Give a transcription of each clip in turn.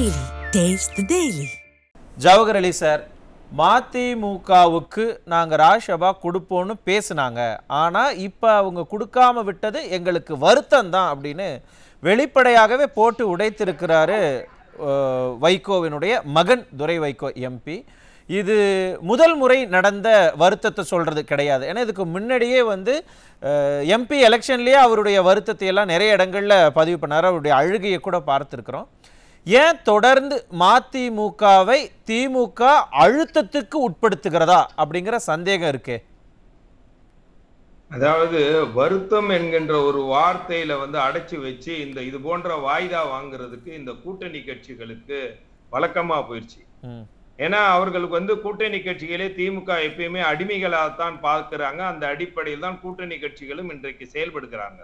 Daily. Taste the Daily. Jawahar Ali sir, மதிமுகவுக்கு நாங்கள் ராஜ்யசபா கொடுப்போன்னு பேசினாங்க, ஆனால் இப்போ அவங்க கொடுக்காம விட்டது எங்களுக்கு வருத்தம் தான் அப்படின்னு வெளிப்படையாகவே போட்டு உடைத்திருக்கிறாரு வைகோவினுடைய மகன் துரை வைகோ எம்பி. இது முதல் முறை நடந்த வருத்தத்தை சொல்கிறது கிடையாது. ஏன்னா இதுக்கு முன்னாடியே எம்பி எலெக்ஷன்லேயே அவருடைய வருத்தத்தை எல்லாம் நிறைய இடங்களில் பதிவு பண்ணார். அவருடைய அழுகையை கூட பார்த்துருக்குறோம். ஏன் தொடர்ந்து மதிமுகவை திமுக அழுத்தத்துக்கு உட்படுத்துகிறதா அப்படிங்கிற சந்தேகம் இருக்கு. அதாவது வருத்தம் என்கின்ற ஒரு வார்த்தையில அடைச்சு வச்சு இது போன்ற வாய்தா வாங்குறதுக்கு இந்த கூட்டணி கட்சிகளுக்கு வழக்கமா போயிடுச்சு. ஏன்னா அவர்களுக்கு கூட்டணி கட்சிகளே திமுக எப்பயுமே அடிமைகளாகத்தான் பார்க்கிறாங்க. அந்த அடிப்படையில் தான் கூட்டணி கட்சிகளும் இன்றைக்கு செயல்படுகிறாங்க.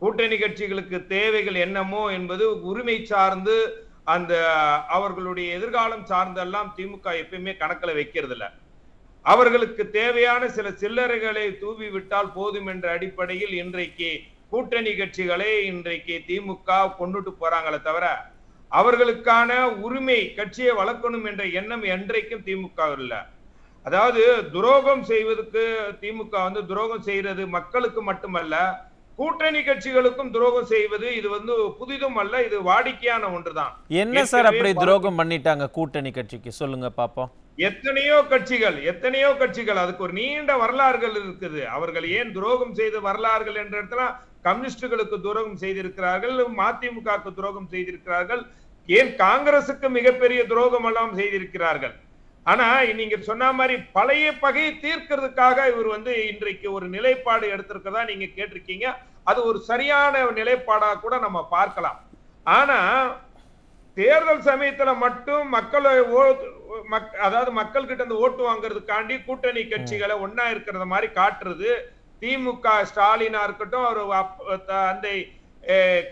கூட்டணி கட்சிகளுக்கு தேவைகள் என்னமோ என்பது உரிமை சார்ந்து அந்த அவர்களுடைய எதிர்காலம் சார்ந்தெல்லாம் திமுக எப்பயுமே கணக்கில் வைக்கிறது இல்ல. அவர்களுக்கு தேவையான சில சில்லறைகளை தூவி விட்டால் போதும் என்ற அடிப்படையில் இன்றைக்கு கூட்டணி கட்சிகளை இன்றைக்கு திமுக கொண்டுட்டு போறாங்களே தவிர அவர்களுக்கான உரிமை கட்சியை வளர்க்கணும் என்ற எண்ணம் என்றைக்கும் திமுக இல்ல. அதாவது துரோகம் செய்வதற்கு திமுக துரோகம் செய்யறது மக்களுக்கு மட்டுமல்ல, கூட்டணி கட்சிகளுக்கும் துரோகம் செய்வது இது புதிதும் அல்ல, இது வாடிக்கையான ஒன்றுதான். என்ன சார் அப்படி துரோகம் பண்ணிட்டாங்க கூட்டணி கட்சிக்கு, சொல்லுங்க பாப்போம். எத்தனையோ கட்சிகள் அதுக்கு ஒரு நீண்ட வரலாறுகள் இருக்குது. அவர்கள் ஏன் துரோகம் செய்த வரலாறுகள் என்ற இடத்துல கம்யூனிஸ்டுகளுக்கு துரோகம் செய்திருக்கிறார்கள், மதிமுகவுக்கு துரோகம் செய்திருக்கிறார்கள், ஏன் காங்கிரசுக்கு மிகப்பெரிய துரோகம் எல்லாம் செய்திருக்கிறார்கள். ஆனா நீங்க சொன்ன மாதிரி பழைய பகையை தீர்க்கிறதுக்காக இவர் இன்றைக்கு ஒரு நிலைப்பாடு எடுத்திருக்கதா நீங்க கேட்டிருக்கீங்க. அது ஒரு சரியான நிலைப்பாடா கூட நம்ம பார்க்கலாம். ஆனா தேர்தல் சமயத்துல மட்டும் மக்கள் கிட்ட இருந்து ஓட்டு வாங்குறதுக்காண்டி கூட்டணி கட்சிகளை ஒன்னா இருக்கிறத மாதிரி காட்டுறது திமுக ஸ்டாலினா இருக்கட்டும், அவர் தந்தை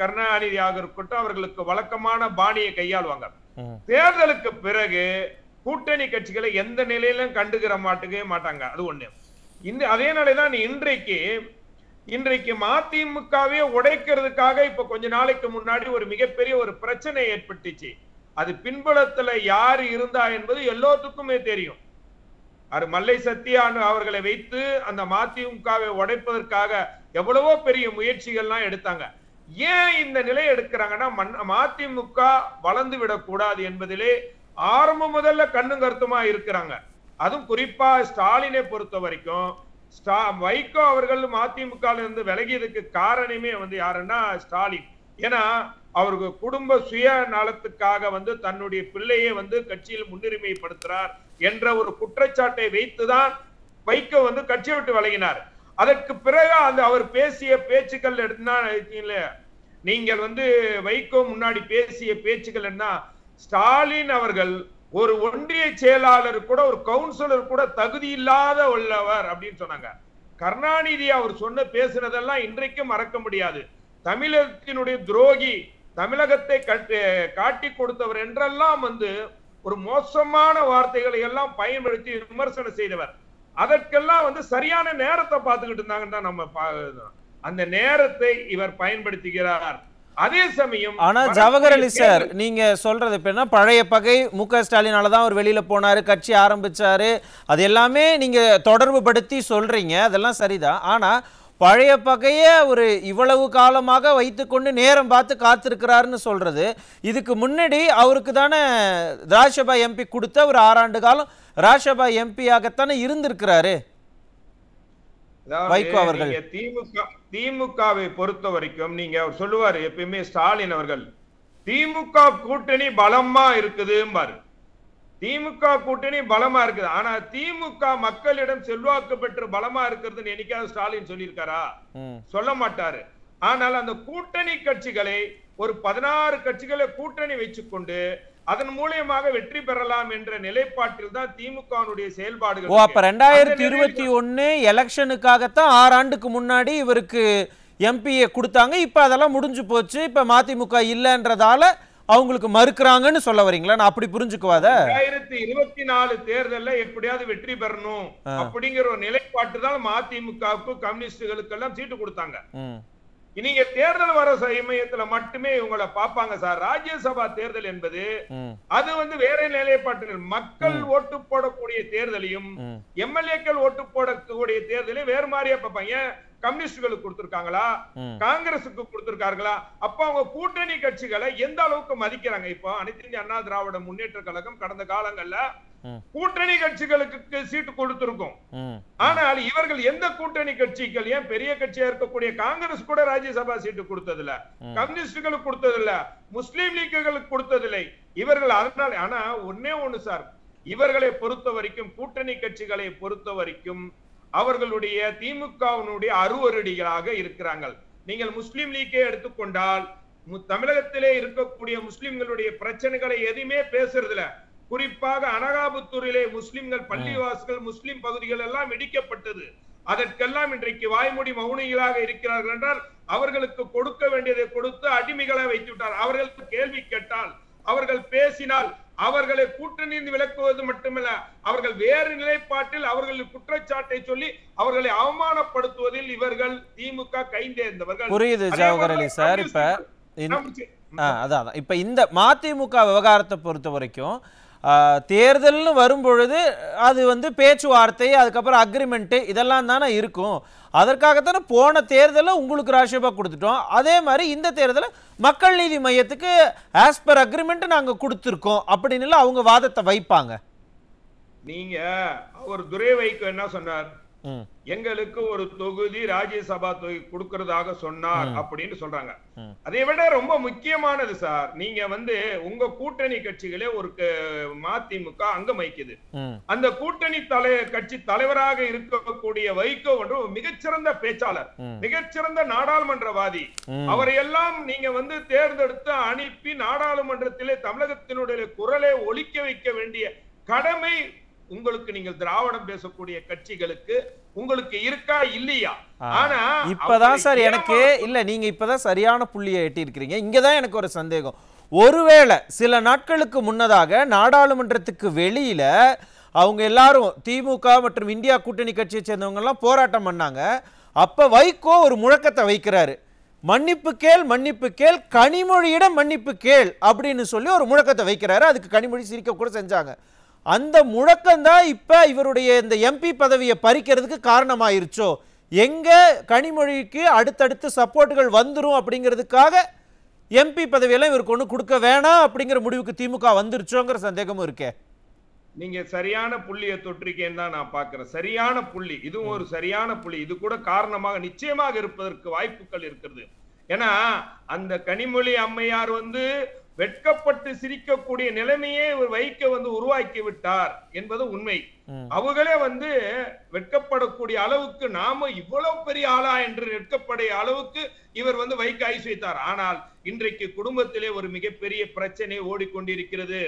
கருணாநிதியாக இருக்கட்டும், அவர்களுக்கு வழக்கமான பாணியை கையாளுவாங்க. தேர்தலுக்கு பிறகு கூட்டணி கட்சிகளை எந்த நிலையிலும் கண்டுகிற மாட்டாங்க. அது ஒண்ணு. அதே நிலைதான் இன்றைக்கு மதிமுகவே உடைக்கிறதுக்காக இப்ப கொஞ்ச நாளைக்கு முன்னாடி ஒரு மிகப்பெரிய ஒரு பிரச்சனை ஏற்பட்டுச்சு. அது பின்புலத்துல யாரு இருந்தா என்பது எல்லோருக்குமே தெரியும். அது மல்லை சத்யா அவர்களை வைத்து அந்த மதிமுகவை உடைப்பதற்காக எவ்வளவோ பெரிய முயற்சிகள்லாம் எடுத்தாங்க. ஏன் இந்த நிலை எடுக்கிறாங்கன்னா மதிமுக வளர்ந்து விடக்கூடாது என்பதிலே ஆரம்பம் முதல்ல கண்ணும் கருத்துமா இருக்கிறாங்க. அதுவும் குறிப்பா ஸ்டாலினை பொறுத்த வரைக்கும் வைகோ அவர்கள் மதிமுக இருந்து விலகியதுக்கு காரணமே யாருன்னா ஸ்டாலின். ஏன்னா அவருக்கு குடும்ப சுய நலத்துக்காக தன்னுடைய பிள்ளையை கட்சியில் முன்னுரிமைப்படுத்துறார் என்ற ஒரு குற்றச்சாட்டை வைத்துதான் வைகோ கட்சியை விட்டு விலகினார். அதற்கு பிறகு அவர் பேசிய பேச்சுக்கள் எடுத்தா நீங்கள் வைகோ முன்னாடி பேசிய பேச்சுக்கள் என்ன, ஸ்டாலின் அவர்கள் ஒரு ஒன்றிய செயலாளர் கூட ஒரு கவுன்சிலர் கூட தகுதி இல்லாத உள்ளவர் அப்படின்னு சொன்னாங்க. கருணாநிதி அவர் பேசினதெல்லாம் இன்றைக்கும் மறக்க முடியாது. தமிழகத்தினுடைய துரோகி, தமிழகத்தை காட்டி கொடுத்தவர் என்றெல்லாம் ஒரு மோசமான வார்த்தைகளை எல்லாம் பயன்படுத்தி விமர்சனம் செய்தவர். அதற்கெல்லாம் சரியான நேரத்தை பார்த்துக்கிட்டு இருந்தாங்கன்னு தான் நம்ம அந்த நேரத்தை இவர் பயன்படுத்துகிறார். அதே சமயம் ஆனா ஜவஹர் அலி சார், நீங்க சொல்றது எப்படின்னா பழைய பகை மு.க. ஸ்டாலினால தான் அவர் வெளியில போனாரு, கட்சி ஆரம்பிச்சாரு, அது எல்லாமே நீங்க தொடர்பு படுத்தி சொல்றீங்க, அதெல்லாம் சரிதான். ஆனா பழைய பகைய ஒரு இவ்வளவு காலமாக வைத்துக்கொண்டு நேரம் பார்த்து காத்திருக்கிறாருன்னு சொல்றது, இதுக்கு முன்னாடி அவருக்கு தானே ராஜ்யசபா எம்பி கொடுத்த ஒரு 6 ஆண்டு காலம் ராஜ்யசபா எம்பியாகத்தானே இருந்திருக்கிறாரு வைகோ அவர்கள். திமுகவை பொறுத்த வரைக்கும் நீங்க சொல்லுவாரு எப்பயுமே ஸ்டாலின் அவர்கள் திமுக கூட்டணி பலமா இருக்குது. திமுக கூட்டணி பலமா இருக்குது. ஆனா திமுக மக்களிடம் செல்வாக்கு பெற்று பலமா இருக்கிறதுன்னு என்னைக்காவது ஸ்டாலின் சொல்லியிருக்காரா? சொல்ல மாட்டாரு. ஆனால் அந்த கூட்டணி கட்சிகளை ஒரு 16 கட்சிகளை கூட்டணி வச்சுக்கொண்டு அதன் மூலமாக வெற்றி பெறலாம் என்ற நிலைப்பாட்டில் தான் திமுகவுடைய செயல்பாடுகள். அப்ப 2021 எலெக்ஷனுக்காகத்தான் 6 ஆண்டுக்கு முன்னாடி இவருக்கு எம்பியை கொடுத்தாங்க. இப்ப அதெல்லாம் முடிஞ்சு போச்சு. இப்ப மதிமுக இல்லன்றதால அவங்களுக்கு மறுக்கிறாங்கன்னு சொல்ல வரீங்களா? நான் அப்படி புரிஞ்சுக்குவாத 2024 தேர்தல்ல எப்படியாவது வெற்றி பெறணும் அப்படிங்கிற ஒரு நிலைப்பாட்டு தான் மதிமுகவுக்கு கம்யூனிஸ்டுகளுக்கு எல்லாம் சீட்டு கொடுத்தாங்க. நீங்க தேர்தல் வர சமயத்துல மட்டுமே இவங்களை பார்ப்பாங்க சார். ராஜ்யசபா தேர்தல் என்பது அது வந்து வேற நிலைப்பாட்டு. மக்கள் ஓட்டு போடக்கூடிய தேர்தலையும் எம்எல்ஏக்கள் ஓட்டு போடக்கூடிய தேர்தலையும் வேறு மாதிரியா பார்ப்பாங்க. கம்யூனிஸ்டுகளுக்கு கொடுத்திருக்காங்களா, காங்கிரசுக்கு கொடுத்திருக்காங்களா? அப்ப அவங்க கூட்டணி கட்சிகளை எந்த அளவுக்கு மதிக்கிறாங்க? இப்போ அனைத்து இந்திய அண்ணா திராவிட முன்னேற்ற கழகம் கடந்த காலங்கள்ல கூட்டணி கட்சிகளுக்கு சீட்டு கொடுத்திருக்கும். ஆனால் இவர்கள் எந்த கூட்டணி கட்சிகள், ஏன் பெரிய கட்சியா இருக்கக்கூடிய காங்கிரஸ் கூட ராஜ்யசபா சீட்டு கொடுத்ததில்ல, கம்யூனிஸ்டுகளுக்கு கொடுத்ததில்ல, முஸ்லீம் லீக்குகளுக்கு கொடுத்ததில்லை இவர்கள். அதனால ஆனா ஒன்னே ஒண்ணு சார், இவர்களை பொறுத்த வரைக்கும், கூட்டணி கட்சிகளை பொறுத்த வரைக்கும் அவர்களுடைய திமுகவினுடைய அருவருடிகளாக இருக்கிறாங்க. நீங்கள் முஸ்லீம் லீக்கை எடுத்துக்கொண்டால் தமிழகத்திலே இருக்கக்கூடிய முஸ்லிம்களுடைய பிரச்சனைகளை எதுவுமே பேசுறதுல, குறிப்பாக அனகாபுத்தூரிலே முஸ்லிம்கள் பள்ளிவாசல்கள் முஸ்லிம் பகுதிகள் எல்லாம் இடிக்கப்பட்டது. அதற்கெல்லாம் இன்றைக்கு வாய்மொழி மௌனிகளாக இருக்கிறார்கள் என்றால் அவர்களுக்கு கொடுக்க வேண்டியதை கொடுத்து அடிமைகளை வைத்து விட்டார். அவர்களுக்கு கேள்வி கேட்டால், அவர்கள் பேசினால் அவர்களை கூட்டணி விலக்குவது மட்டுமல்ல, அவர்கள் வேறு நிலைப்பாட்டில் அவர்கள் குற்றச்சாட்டை சொல்லி அவர்களை அவமானப்படுத்துவதில் இவர்கள் திமுக கைந்தேர்ந்தவர்கள். புரியுது ஜவஹர் அலி சார். இப்ப இந்த மதிமுக விவகாரத்தை பொறுத்த வரைக்கும் தேர்தல்னு வரும்பொழுது அது வந்து பேச்சுவார்த்தை, அதுக்கப்புறம் அக்ரிமெண்ட் இதெல்லாம் தானே இருக்கும். அதற்காகத்தானே போன தேர்தலில் உங்களுக்கு ராஜ்யசபா கொடுத்துட்டோம். அதே மாதிரி இந்த தேர்தலில் மக்கள் நீதி மையத்துக்கு ஆஸ் பர் அக்ரிமெண்ட் நாங்கள் கொடுத்துருக்கோம் அப்படின்னு அவங்க வாதத்தை வைப்பாங்க. நீங்க அவர் துரை வைகோ என்ன சொன்னார்? எங்களுக்கு ஒரு தொகுதி ராஜ்யசபா தொகுதி கொடுக்கறதாக சொன்னார் அப்படின்னு சொல்றாங்க. அதை விட ரொம்ப முக்கியமானது சார், நீங்க வந்து உங்க கூட்டணி கட்சிகளே ஒரு மதிமுக அங்கம் வகிக்குது. அந்த கூட்டணி கட்சி தலைவராக இருக்கக்கூடிய வைகோ ஒன்று மிகச்சிறந்த பேச்சாளர், மிகச்சிறந்த நாடாளுமன்றவாதி. அவரை எல்லாம் நீங்க வந்து தேர்ந்தெடுத்து அனுப்பி நாடாளுமன்றத்திலே தமிழகத்தினுடைய குரலை ஒலிக்க வைக்க வேண்டிய கடமை உங்களுக்கு, நீங்கள் திராவிடம் பேசக்கூடிய கட்சிகளுக்கு உங்களுக்கு இருக்கா இல்லையா? ஆனா இப்பதான் சார் எனக்கு இல்ல, நீங்க இப்பதான் சரியான புள்ளியை எட்டி இருக்கிறீங்க. இங்கதான் எனக்கு ஒரு சந்தேகம். ஒருவேளை சில நாட்களுக்கு முன்னதாக நாடாளுமன்றத்துக்கு வெளியில அவங்க எல்லாரும் திமுக மற்றும் இந்தியா கூட்டணி கட்சியை சேர்ந்தவங்க எல்லாம் போராட்டம் பண்ணாங்க. அப்ப வைகோ ஒரு முழக்கத்தை வைக்கிறாரு, மன்னிப்பு கேள் மன்னிப்பு கேள், கனிமொழியிடம் மன்னிப்பு கேள் அப்படின்னு சொல்லி ஒரு முழக்கத்தை வைக்கிறாரு. அதுக்கு கனிமொழி சிரிக்க கூட செஞ்சாங்க. அந்த முழக்கம் தான் இப்ப இவருடைய இந்த எம்பி பதவியை பறிக்கிறதுக்கு காரணமாயிருச்சோ? எங்க கனிமொழிக்கு அடுத்தடுத்து சப்போர்ட்டுகள் வந்துரும் அப்படிங்கிறதுக்காக எம்பி பதவியெல்லாம் இவருக்கு ஒண்ணு கொடுக்க வேணாம் அப்படிங்கிற முடிவுக்கு திமுக வந்துருச்சோங்கிற சந்தேகமும் இருக்கே. நீங்க சரியான புள்ளியை தொற்றிருக்கேன்னு தான் நான் பாக்குறேன். சரியான புள்ளி, இதுவும் ஒரு சரியான புள்ளி. இது கூட காரணமாக நிச்சயமாக இருப்பதற்கு வாய்ப்புகள் இருக்கிறது. ஏன்னா அந்த கனிமொழி அம்மையார் வந்து வெட்கப்பட்டு சிரிக்கக்கூடிய நிலைமையே வைக்க வந்து உருவாக்கி விட்டார் என்பது உண்மை. அவங்களே வந்து வெட்கப்படக்கூடிய அளவுக்கு, நாம இவ்வளவு பெரிய ஆளா என்று வெட்கப்படைய அளவுக்கு இவர் வந்து வைக்க ஐஸ் வைத்தார். ஆனால் இன்றைக்கு குடும்பத்திலே ஒரு மிகப்பெரிய பிரச்சனை ஓடிக்கொண்டிருக்கிறது.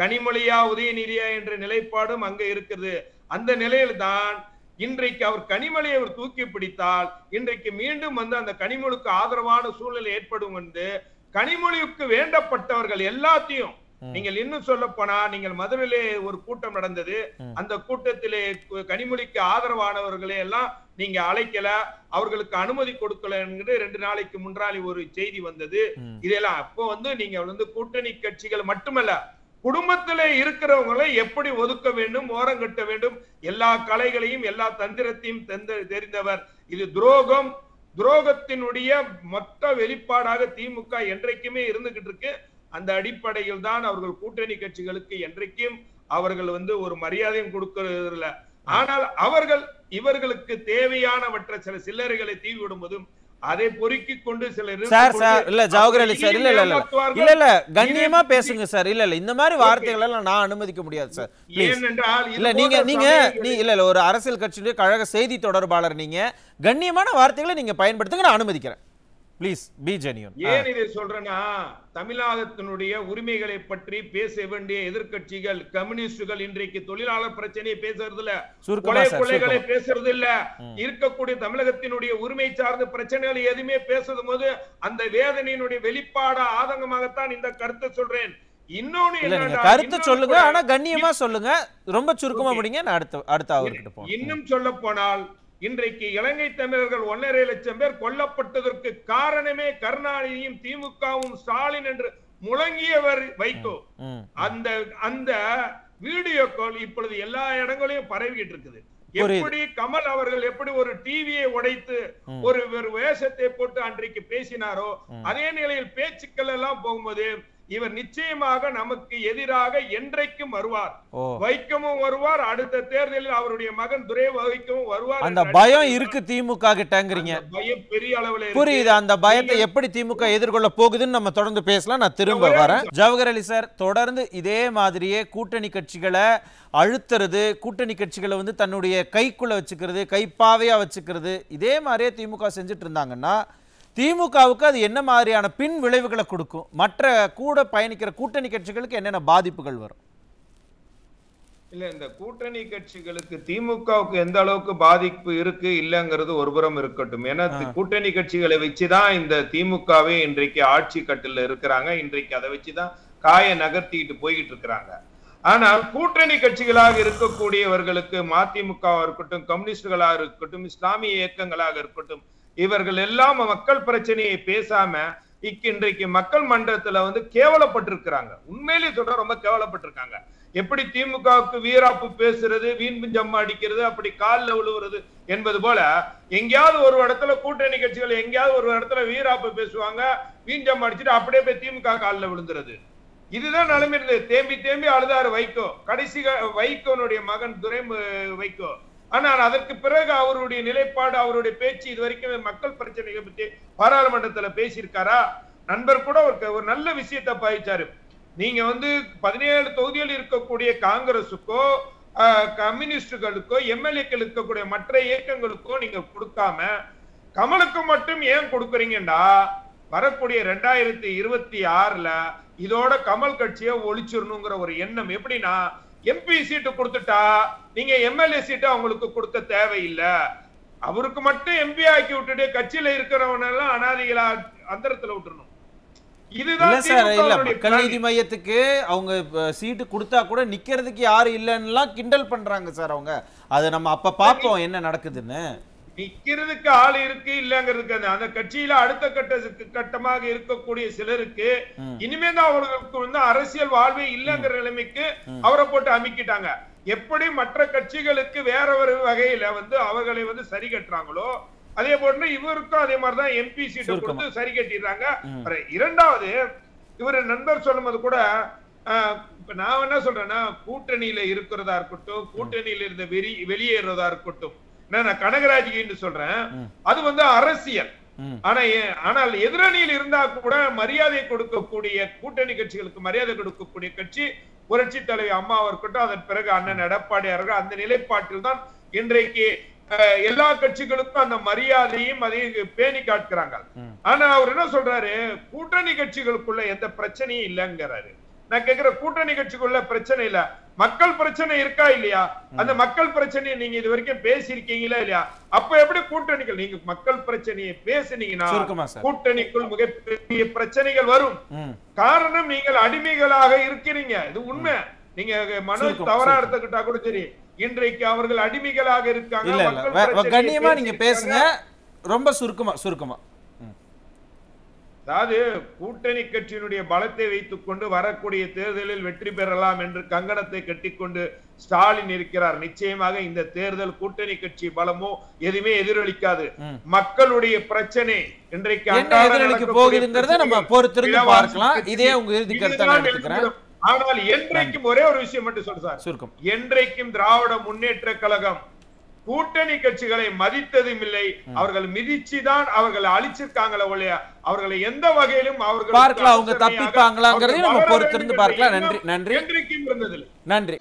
கனிமொழியா உதயநிதியா என்ற நிலைப்பாடும் அங்க இருக்கிறது. அந்த நிலையில்தான் இன்றைக்கு அவர் கனிமொழியை அவர் தூக்கி பிடித்தால் இன்றைக்கு மீண்டும் வந்து அந்த கனிமொழிக்கு ஆதரவான சூழ்நிலை ஏற்படும் என்று கனிமொழிக்கு வேண்டப்பட்டவர்கள் எல்லாத்தையும், நீங்கள் இன்னும் சொல்ல போனா, நீங்கள் மதுரையிலே ஒரு கூட்டம் நடந்தது. அந்த கூட்டத்திலே கனிமொழிக்கு ஆதரவானவர்களே எல்லாம் நீங்க அழைக்கல, அவர்களுக்கு அனுமதி கொடுக்கல என்று 2 நாளைக்கு முன்னாடி ஒரு செய்தி வந்தது. இதெல்லாம் அப்போ வந்து நீங்க வந்து கூட்டணி கட்சிகள் மட்டுமல்ல, குடும்பத்திலே இருக்கிறவங்களை எப்படி ஒதுக்க வேண்டும், ஓரங்கட்ட வேண்டும், எல்லா கலைகளையும் எல்லா தந்திரத்தையும் தெரிந்தவர். இது துரோகம், துரோகத்தினுடைய மொத்த வெளிப்பாடாக திமுக என்றைக்குமே இருந்துகிட்டு இருக்கு. அந்த அடிப்படையில் தான் அவர்கள் கூட்டணி கட்சிகளுக்கு என்றைக்கும் அவர்கள் வந்து ஒரு மரியாதையும் கொடுக்கிறது இல்ல. ஆனால் அவர்கள் இவர்களுக்கு தேவையானவற்றை சில சில்லறைகளை தீவி விடுவதும் அதை பொறுக்கி கொண்டு சிலர் இல்ல ஜவஹர் அலி சார், இல்ல இல்ல இல்ல இல்ல கண்ணியமா பேசுங்க சார். இல்ல இல்ல இந்த மாதிரி வார்த்தைகள் எல்லாம் நான் அனுமதிக்க முடியாது சார். இல்ல நீங்க இல்ல இல்ல ஒரு அரசியல் கட்சியுடைய கழக செய்தி தொடர்பாளர், நீங்க கண்ணியமான வார்த்தைகளை நீங்க பயன்படுத்துங்க, நான் அனுமதிக்கிறேன். Please be genuine. ஏன் இதை சொல்றேன்னா, தமிழகத்தினுடைய உரிமைகளை பற்றி பேச வேண்டிய எதிர்க்கட்சிகள், கம்யூனிஸ்டுகள் இன்றைக்கு தொழிலாளர் பிரச்சனையை பேசுறது இல்ல, கொலைகளை பேசுறது இல்ல, இருக்கக்கூடிய தமிழகத்தினுடைய உரிமை சார்ந்த பிரச்சனைகளை எதுவுமே பேசுறது போது அந்த வேதனையினுடைய வெளிப்பாடு ஆதங்கமாகத்தான் இந்த கருத்தை சொல்றேன். இன்னொன்னு கருத்து சொல்லுங்க, ஆனா கண்ணியமா சொல்லுங்க, ரொம்ப சுருக்கமா முடிங்க. நான் அடுத்த அவர்கிட்ட போறேன். இன்னும் சொல்ல போனால் இன்றைக்கு இலங்கை தமிழர்கள் 1.5 லட்சம் பேர் கொல்லப்பட்டதற்கு காரணமே கருணாநிதியும் திமுகவும் ஸ்டாலின் என்று முழங்கியவர் வைகோ. அந்த வீடியோக்கள் இப்பொழுது எல்லா இடங்களையும் பரவிட்டு இருக்குது. எப்படி கமல் அவர்கள் எப்படி ஒரு டிவியை உடைத்து ஒரு வேஷத்தை போட்டு அன்றைக்கு பேசினாரோ அதே நிலையில் பேச்சுக்கள் எல்லாம் போகும்போது இவர் நிச்சயமாக நமக்கு எதிராக என்றைக்கும் வருவார். வைக்கவும் வருவார். அடுத்த தேர்தலில் அவருடைய மகன் துரை வைக்கவும் வருவார். அந்த பயம் இருக்கு திமுக கிட்டங்கறீங்க. பயம் பெரிய அளவுல புரியுது. அந்த பயத்தை எப்படி திமுக எதிர்கொள்ள போகுதுன்னு நம்ம தொடர்ந்து பேசலாம். நான் திரும்ப வரேன். ஜவஹர் அலி சார், தொடர்ந்து இதே மாதிரியே கூட்டணி கட்சிகளை அழுத்துறது, கூட்டணி கட்சிகளை வந்து தன்னுடைய கைக்குள்ள வச்சுக்கிறது, கைப்பாவையா வச்சுக்கிறது, இதே மாதிரியே திமுக செஞ்சுட்டு இருந்தாங்கன்னா திமுகவுக்கு அது என்ன மாதிரியான பின் விளைவுகளை கொடுக்கும்? மற்ற கூட பயணிக்கிற கூட்டணி கட்சிகளுக்கு என்னென்ன பாதிப்புகள் வரும்? இல்ல, இந்த கூட்டணி கட்சிகளுக்கு திமுகவுக்கு எந்த அளவுக்கு பாதிப்பு இருக்கு இல்லங்கிறது ஒருபுறம் இருக்கட்டும். ஏன்னா கூட்டணி கட்சிகளை வச்சுதான் இந்த திமுகவே இன்றைக்கு ஆட்சி கட்டில இருக்கிறாங்க. இன்றைக்கு அதை வச்சுதான் காய நகர்த்திட்டு போய்கிட்டு இருக்கிறாங்க. ஆனால் கூட்டணி கட்சிகளாக இருக்கக்கூடியவர்களுக்கு மதிமுகவாக இருக்கட்டும், கம்யூனிஸ்டுகளாக இருக்கட்டும், இஸ்லாமிய இயக்கங்களாக இருக்கட்டும், இவர்கள் எல்லாம் மக்கள் பிரச்சனையை பேசாம இன்றைக்கு மக்கள் மன்றத்துல வந்து கேவலப்பட்டிருக்கிறாங்க. உண்மையிலேயே சொல்ற ரொம்ப கேவலப்பட்டிருக்காங்க. எப்படி திமுகவுக்கு வீராப்பு பேசுறது, வீண் ஜம்மா அடிக்கிறது, அப்படி காலில் விழுவுறது என்பது போல எங்கேயாவது ஒரு இடத்துல கூட்டணி கட்சிகள் எங்கேயாவது ஒரு இடத்துல வீராப்பு பேசுவாங்க, வீண் ஜம்மா அடிச்சுட்டு அப்படியே போய் திமுக காலில் விழுந்துறது. இதுதான் நிலைமை இருந்தது. தேம்பி தேம்பி அழுதாரு வைகோ. கடைசி வைகோனுடைய மகன் துரை வைகோ. ஆனால் அதற்கு பிறகு அவருடைய நிலைப்பாடு, அவருடைய பேச்சு இது வரைக்கும் மக்கள் பிரச்சனைகளை பற்றி பாராளுமன்றத்தில் பேசியிருக்காரா? நண்பர் கூட ஒரு நல்ல விஷயத்தை பாய்ச்சாரு. நீங்க வந்து 17 தொகுதியில் இருக்கக்கூடிய காங்கிரசுக்கோ கம்யூனிஸ்டுகளுக்கோ எம்எல்ஏக்கள் இருக்கக்கூடிய மற்ற இயக்கங்களுக்கோ நீங்க கொடுக்காம கமலுக்கு மட்டும் ஏன் கொடுக்குறீங்கடா? வரக்கூடிய 2026ல இதோட கமல் கட்சியை ஒழிச்சிடணுங்கிற ஒரு எண்ணம். எப்படின்னா, எம்பி சீட்டு கொடுத்துட்டா நீங்க எம்எல்ஏ சீட்டு அவங்களுக்கு கொடுக்க தேவையில்லை. அவருக்கு மட்டும் எம்பி ஆக்கி விட்டுட்டு கட்சியில இருக்கிறவனெல்லாம் அனாதிகளா அந்தரத்துல விட்டுறணும். மக்கள் நீதி மையத்துக்கு அவங்க சீட்டு கொடுத்தா கூட நிக்கிறதுக்கு யாரும் இல்லைன்னு கிண்டல் பண்றாங்க சார் அவங்க. அது நம்ம அப்ப பாப்போம் என்ன நடக்குதுன்னு. நிக்கிறதுக்கு ஆள் இருக்கு இல்லங்கிறதுக்கு அந்த கட்சியில அடுத்த கட்டமாக இருக்கக்கூடிய சிலருக்கு இனிமே தான் அவர்களுக்கு வந்து அரசியல் வாழ்வே இல்லங்கிற நிலைமைக்கு அவரை போட்டு அமைக்கிட்டாங்க. எப்படி மற்ற கட்சிகளுக்கு வேற ஒரு வகையில வந்து அவர்களை வந்து சரி கட்டுறாங்களோ அதே போன்று இவருக்கும் அதே மாதிரிதான் எம்பி சீட்டை கொடுத்து சரி கட்டிடுறாங்க. இரண்டாவது, இவர் நண்பர் சொல்லும்போது கூட இப்ப நான் என்ன சொல்றேன்னா, கூட்டணியில இருக்கிறதா இருக்கட்டும், கூட்டணியில இருந்த வெளியேறதா இருக்கட்டும், நான் கனகராஜ் சொல்றேன், அது வந்து அரசியல். ஆனால் எதிரணியில் இருந்தா கூட மரியாதை கொடுக்கக்கூடிய கூட்டணி கட்சிகளுக்கு மரியாதை கொடுக்கக்கூடிய கட்சி புரட்சி தலைவி அம்மாவா இருக்கட்டும், அதன் பிறகு அண்ணன் எடப்பாடியார்கள். அந்த நிலைப்பாட்டில் தான் இன்றைக்கு எல்லா கட்சிகளுக்கும் அந்த மரியாதையும் அதையும் பேணி காட்டுறாங்க. ஆனா அவர் என்ன சொல்றாரு, கூட்டணி கட்சிகளுக்குள்ள எந்த பிரச்சனையும் இல்லைங்கிறாரு. நான் கேட்கிற, கூட்டணி கட்சிக்குள்ள பிரச்சனை இல்ல, மக்கள் பிரச்சனை இருக்கா இல்லையா? அந்த மக்கள் பிரச்சனையை நீங்க இது வரைக்கும் பேசியிருக்கீங்களா இல்லையா? அப்ப எப்படி கூட்டணிகள், நீங்க மக்கள் பிரச்சனையை பேசினீங்கன்னா கூட்டணிக்குள் மிகப்பெரிய பிரச்சனைகள் வரும். காரணம், நீங்கள் அடிமைகளாக இருக்கிறீங்க. இது உண்மை. நீங்க மனு தவறா எடுத்துக்கிட்டா கூட சரி, இன்றைக்கு அவர்கள் அடிமைகளாக இருக்காங்க. கண்ணியமா நீங்க பேசுங்க, ரொம்ப சுருக்கமா. அதாவது கூட்டணி கட்சியினுடைய பலத்தை வைத்துக் கொண்டு வரக்கூடிய தேர்தலில் வெற்றி பெறலாம் என்று கங்கணத்தை கட்டிக்கொண்டு ஸ்டாலின் இருக்கிறார். நிச்சயமாக இந்த தேர்தல் கூட்டணி கட்சி பலமோ எதுவுமே எதிரொலிக்காது. மக்களுடைய பிரச்சனை இன்றைக்கு எதிரொலிக்க போகுதுங்கிறத நம்ம பொறுத்திருந்து பார்க்கலாம். இதே உங்க இறுதி கருத்தை நான் எடுத்துக்கிறேன். ஆனால் என்றைக்கும் ஒரே ஒரு விஷயம் மட்டும் சொல்றார், என்றைக்கும் திராவிட முன்னேற்ற கழகம் கூட்டணி கட்சிகளை மதித்ததும் இல்லை. அவர்கள் மிதிச்சுதான் அவர்களை அழிச்சிருக்காங்களே ஒழிய அவர்களை எந்த வகையிலும் அவர்கள் பார்க்கலாம் அவங்க தப்பிப்பாங்களாங்கிறதையும் நம்ம பொறுத்திருந்து பார்க்கலாம். நன்றி. என்றைக்கும் இருந்ததில்லை. நன்றி.